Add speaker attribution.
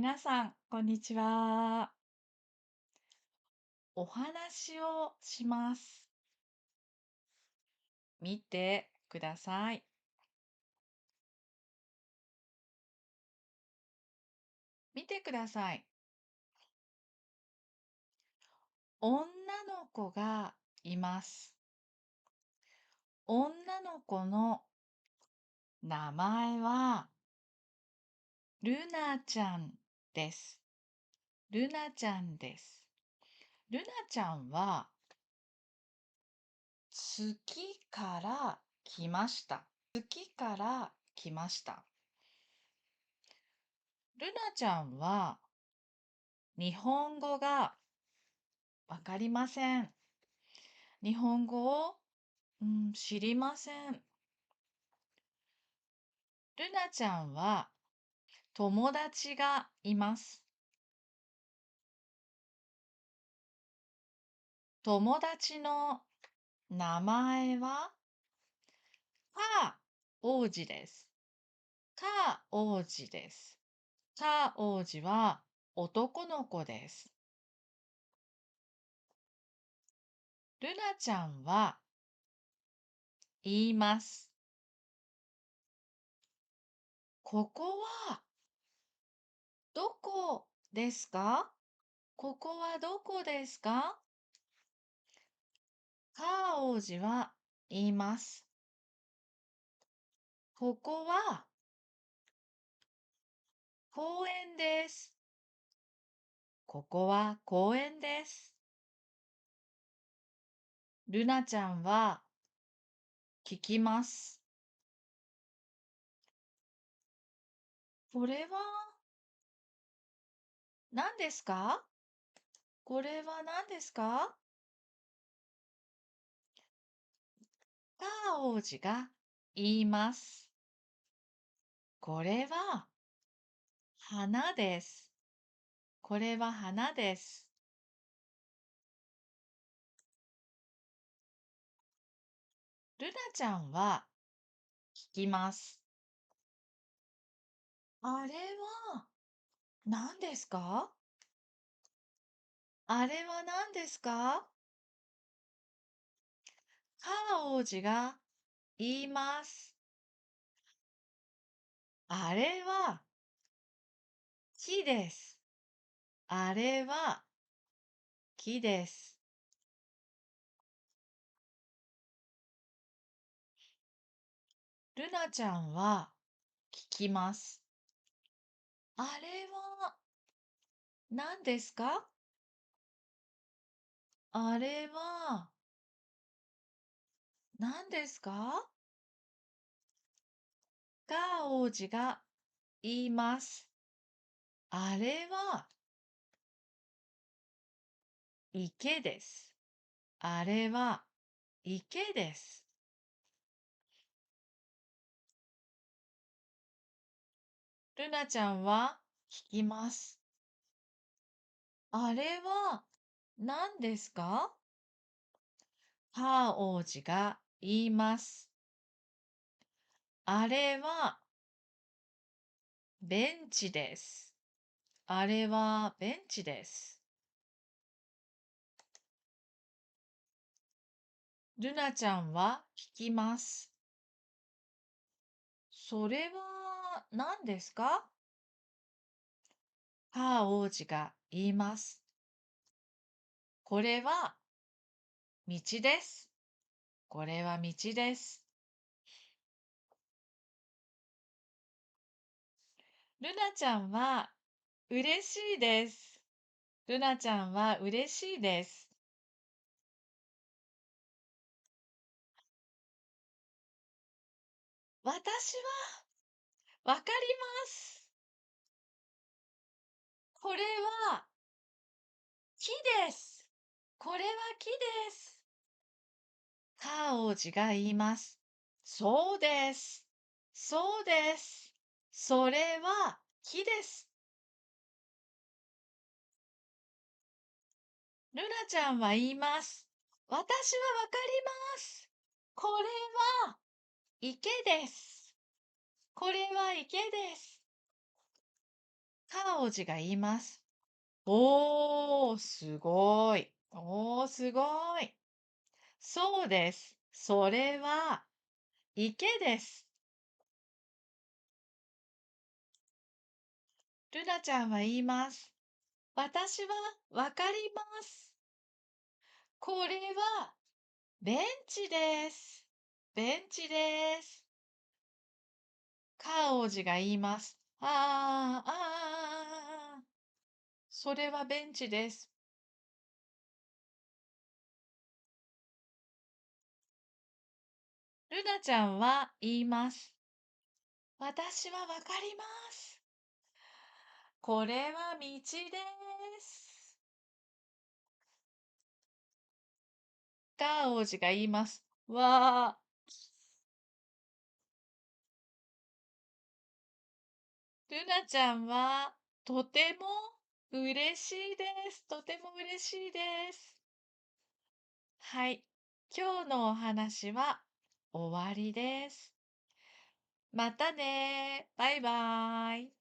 Speaker 1: 皆さん、こんにちは。お話をします。見てください。見てください。女の子がいます。女の子の名前はルナちゃんです。ルナちゃんです。ルナちゃんは月から来ました。月から来ました。ルナちゃんは日本語がわかりません。日本語を、知りません。ルナちゃんは友達がいます。友達の名前はカー王子です。カー王子です。カー王子は男の子です。ルナちゃんは言います。ここはどこですか？ここはどこですか？カー王子は言います。ここは公園です。ここは公園です。ルナちゃんは聞きます。これは何ですか？これは何ですか？カー王子が言います。これは花です。これは花です。ルナちゃんは聞きます。あれは何ですか？あれは何ですか？カー王子が言います。あれは木です。あれは木です。ルナちゃんは聞きます。あれは何ですか？あれは何ですか？ガー王子が言います。あれは池です。あれは池です。ルナちゃんは聞きます。あれは何ですか？カー王子が言います。あれはベンチです。あれはベンチです。ルナちゃんは聞きます。それは何ですか？カー王子が言います。これは道です。これは道です。ルナちゃんは嬉しいです。ルナちゃんは嬉しいです。私はわかります。これは木です。これは木です。カー王子が言います。そうです。そうです。それは木です。ルナちゃんは言います。私はわかります。これは池です。これは池です。カ王子が言います。おー、すごい。おー、すごい。そうです。それは池です。ルナちゃんは言います。私はわかります。これはベンチです。ベンチです。カー王子が言います。それはベンチです。ルナちゃんは言います。私はわかります。これは道です。ガー王子が言います。わー。ルナちゃんはとても嬉しいです。とても嬉しいです。はい。今日のお話は終わりです。またね。バイバーイ。